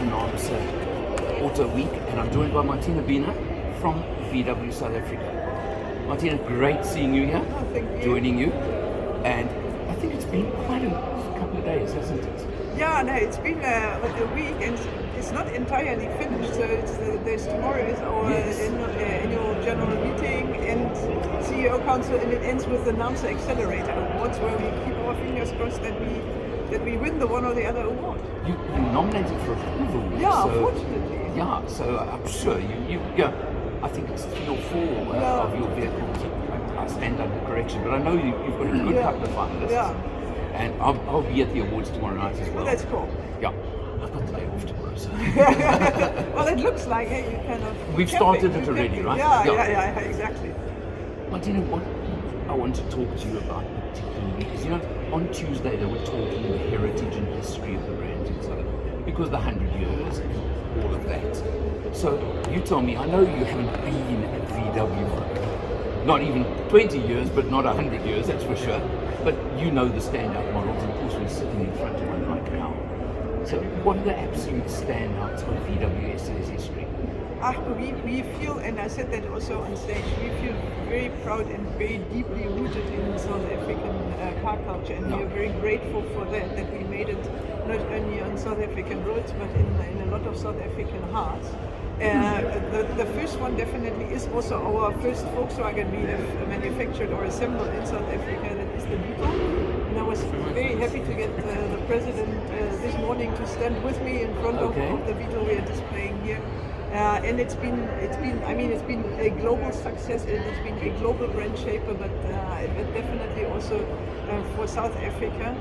NAAMSA AutoWeek, and I'm joined by Martina Bina from VW South Africa. Martina, great seeing you here, thank you. Joining you, and I think it's been quite a couple of days, hasn't it? Yeah, no, it's been a week and it's not entirely finished. So there's tomorrow is our annual general meeting and CEO Council, and it ends with the NAAMSA Accelerator Awards, where we keep our fingers crossed that we win the one or the other award. You nominated for a couple of awards. Yeah, fortunately. Yeah, so I'm sure you I think it's 3 or 4 of your vehicles. I stand under correction, but I know you've got a good couple of finalists. Yeah. And I'll be at the awards tomorrow night as well. That's cool. Yeah, I've got the day off tomorrow, so. Well, it looks like, hey, you kind of. We've started it already, right? Yeah, exactly. Martina, what I want to talk to you about particularly is, on Tuesday they were talking the heritage and history of the brand in South Africa, because the 100 years and all of that. So you tell me, I know you haven't been at VW for not even 20 years, but not 100 years, that's for sure. But you know the standout models, and of course we're sitting in front of one right now. So what are the absolute standouts of VWS's history? We feel, and I said that also on stage, we feel very proud and very deeply rooted in South African car culture, and we are very grateful for that we made it not only on South African roads, but in a lot of South African hearts. The first one definitely is also our first Volkswagen we have manufactured or assembled in South Africa, that is the Beetle. And I was very happy to get the president this morning to stand with me in front of the Beetle we are displaying here. And it's been a global success, and it's been a global brand shaper, but definitely also for South Africa.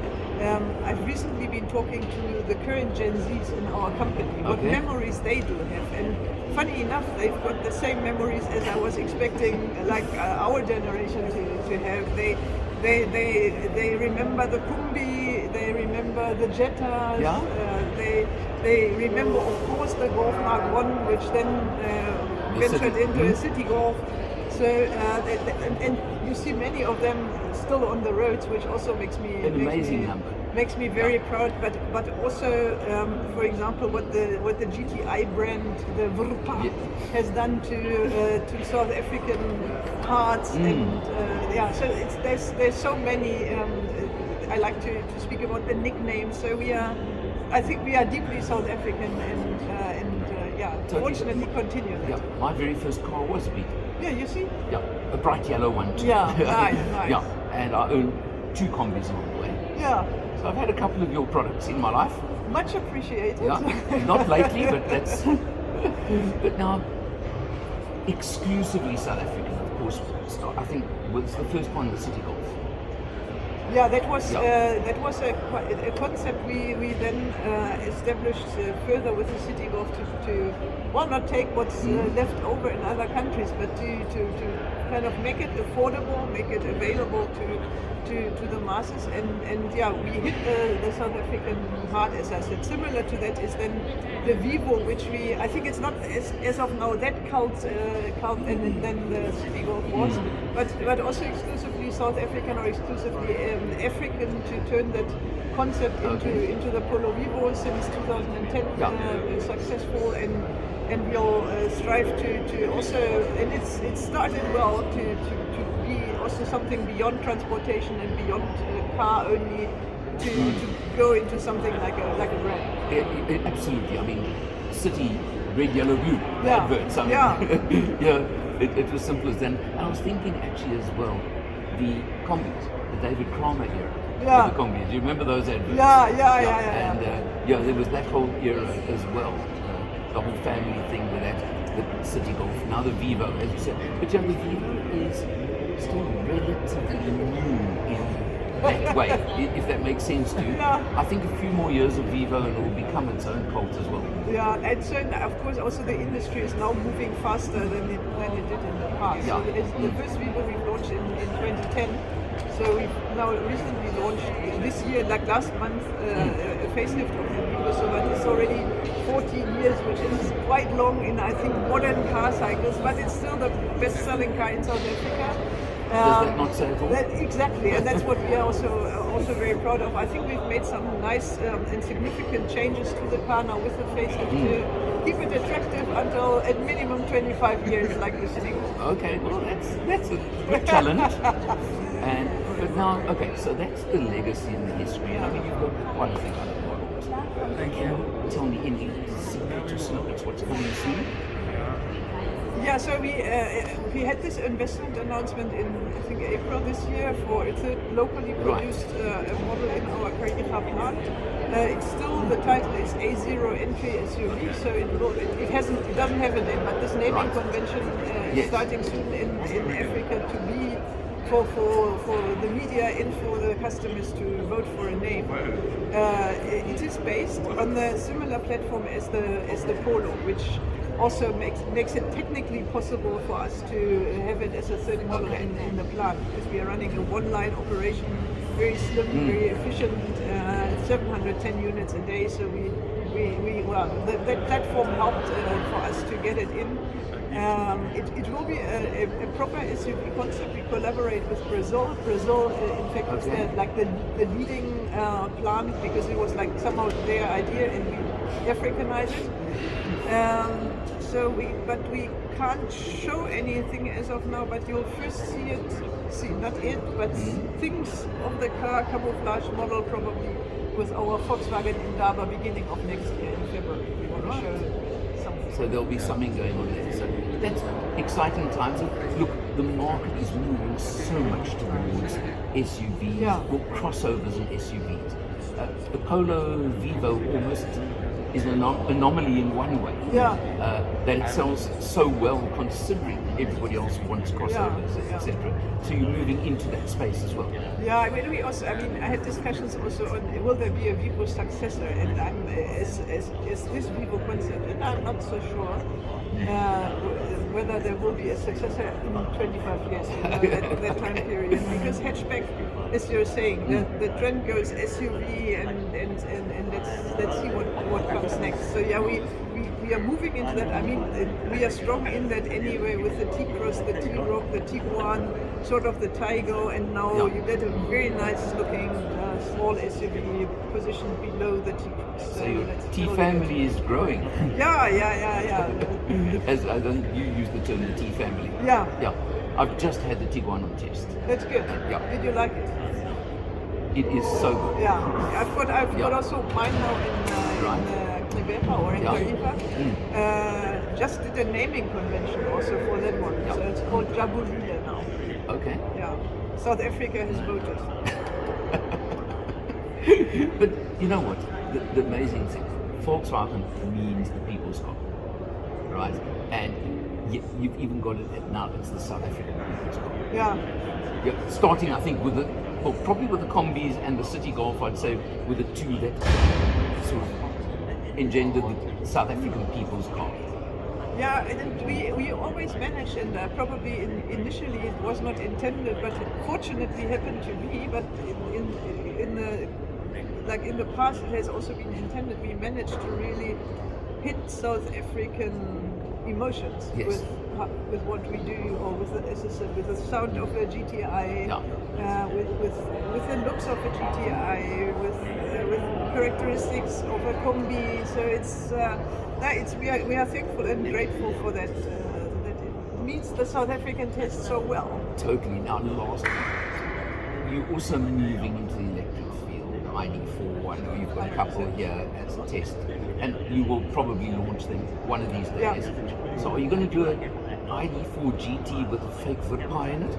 I've recently been talking to the current Gen Zs in our company, what memories they do have, and funny enough, they've got the same memories as I was expecting, like our generation to have. They remember the Kumbi, they remember the Jettas, they remember, of course, the Golf Mark 1, which then ventured into a city Golf. So, and you see many of them still on the roads, which also makes me very proud. But also, for example, what the GTI brand, the Vrpa, has done to South African hearts, and so there's so many. I like to speak about the nicknames. So I think we are deeply South African, and fortunately continue that. Yeah, my very first car was a Beetle. Yeah, you see? Yeah, a bright yellow one too. Yeah, nice. Yeah, and I own 2 combis along the way. Yeah. So I've had a couple of your products in my life. Much appreciated. Yeah, not lately, but that's. But now, exclusively South African, of course. I think was the first one, the City Golf. Yeah, that was a concept we then established further with the City Golf to not take what's left over in other countries, but to kind of make it affordable, make it available to the masses, and we hit the South African heart, as I said. Similar to that is then the Vivo, which I think it's not as of now that cult and then the City Golf was, but also exclusively South African or exclusively African, to turn that concept into the Polo Vivo since 2010, successful, and we'll strive to also, and it started well to be also something beyond transportation and beyond car only, to go into something like a brand. Absolutely. I mean, City, red, yellow, blue, adverts. I mean, it was simple as that. And I was thinking actually as well, the combis, the David Kramer era. The combis. Do you remember those adverts? Yeah. And there was that whole era as well. The whole family thing with that, the City Golf, now the Vivo, as you said. But the Vivo is still relatively new in that way, if that makes sense to you. I think a few more years of Vivo and it will become its own cult as well. Yeah, and so of course also the industry is now moving faster than it did in the past. Yeah. So the first Vivo we launched in 2010. So we've now recently launched this year, like last month, a facelift of the Vivo. So that is already 14 years, which is quite long in, I think, modern car cycles, but it's still the best-selling car in South Africa. Does that not say it all? Exactly, and that's what we are also very proud of. I think we've made some nice and significant changes to the car now with the facelift to keep it attractive until at minimum 25 years, like the Civic. Okay, well that's a good challenge. But now, okay, so that's the legacy and the history. And I mean, you've got quite a few other models. Can you tell me any secrets or snippets what's coming soon? Yeah, so we had this investment announcement in, I think, April this year for a third locally produced model in our CHANGECARS plant. It's still, the title is A0 entry SUV, so it doesn't have a name, but this naming convention is starting soon in Africa to be for the media and for the customers to vote for a name. It is based on the similar platform as the Polo, which also makes it technically possible for us to have it as a third model in the plant, because we are running a one-line operation, very slim, very efficient, 710 units a day. So that platform helped for us to get it in. It will be a proper SUV concept. We collaborate with Brazil. Brazil, in fact, is the leading plant, because it was like somehow their idea, and we Africanized it. But we can't show anything as of now. But you'll first see not it, but things of the car, camouflage model, probably with our Volkswagen Indaba beginning of next year in February. We want to show something. So there'll be something going on there. So that's exciting times. Look, the market is moving so much towards SUVs, or crossovers and SUVs. The Polo Vivo almost is an anomaly in one way. That it sells so well considering everybody else wants crossovers, etc. So you're moving into that space as well. Yeah, I mean, I had discussions also on will there be a Vivo successor, and is this Vivo concept, and I'm not so sure whether there will be a successor in 25 years, that time period, because hatchback, as you're saying, the trend goes SUV, and let's see what comes next. So yeah, we are moving into that. I mean, we are strong in that anyway, with the T-Cross, the T-Roc, the Tiguan, sort of the Taigo, and now you get a very nice looking small SUV positioned below the T-Cross. So your T-family is growing. Yeah. As I think you use the term the T-family. Yeah. I've just had the Tiguan on test. That's good. Did you like it? It is so good. Yeah, I've got also mine now in Knebera or in Tarifa. Just did a naming convention also for that one. So it's called Jabulile now. Okay. Yeah. South Africa has voted. But you know what? The amazing thing, Volkswagen means the people's car, right? And you've even got it now. It's the South African people's car. Yeah. Starting, I think, probably with the combis and the City Golf, I'd say, were the two that sort of engendered the South African people's car. Yeah, and we always managed, and probably initially it was not intended, but it fortunately happened to be. But in the past, it has also been intended. We managed to really hit South African emotions with what we do, or with the sound of a GTI, with the looks of a GTI, with characteristics of a combi. So we are thankful and grateful for that. That it meets the South African test so well. Totally. Now, last, you're also moving into the electric field. ID4, I know you've got a couple here as a test, and you will probably launch them one of these days. So are you going to do an ID4 GT with a fake foot pie in it?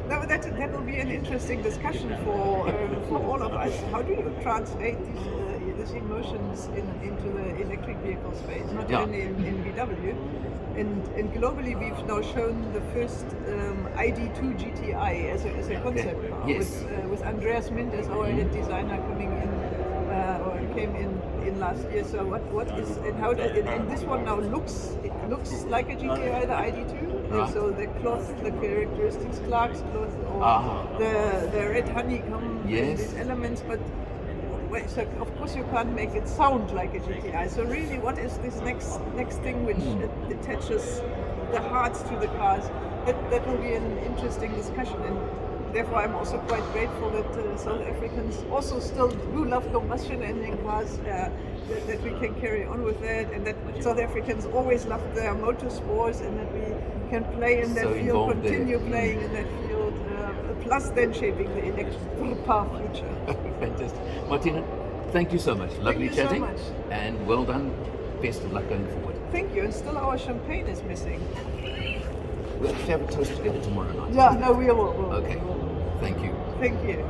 No, that will be an interesting discussion for all of us. How do you translate these emotions into the electric vehicle space, not only in VW? And globally, we've now shown the first ID2 GTI as a concept with Andreas Mint as our head designer coming in, or came in last year. So what is, and how does, and this one now looks like a GTI, the ID2. Right. So the cloth, the characteristics, Clark's cloth, or the red honeycomb, these elements, but. So of course you can't make it sound like a GTI. So really, what is this next thing which attaches the hearts to the cars? that will be an interesting discussion, and therefore I'm also quite grateful that South Africans also still do love combustion engine cars, that we can carry on with that, and that South Africans always love their motorsports, and that we can play in that So field, involved there. continue playing in that field, plus then shaping the electric car future. Fantastic. Martina, thank you so much. Lovely you so chatting. much. And well done. Best of luck going forward. Thank you, and still our champagne is missing. We'll have to have a toast together tomorrow night. Yeah, no, we will. Okay. Thank you. Thank you.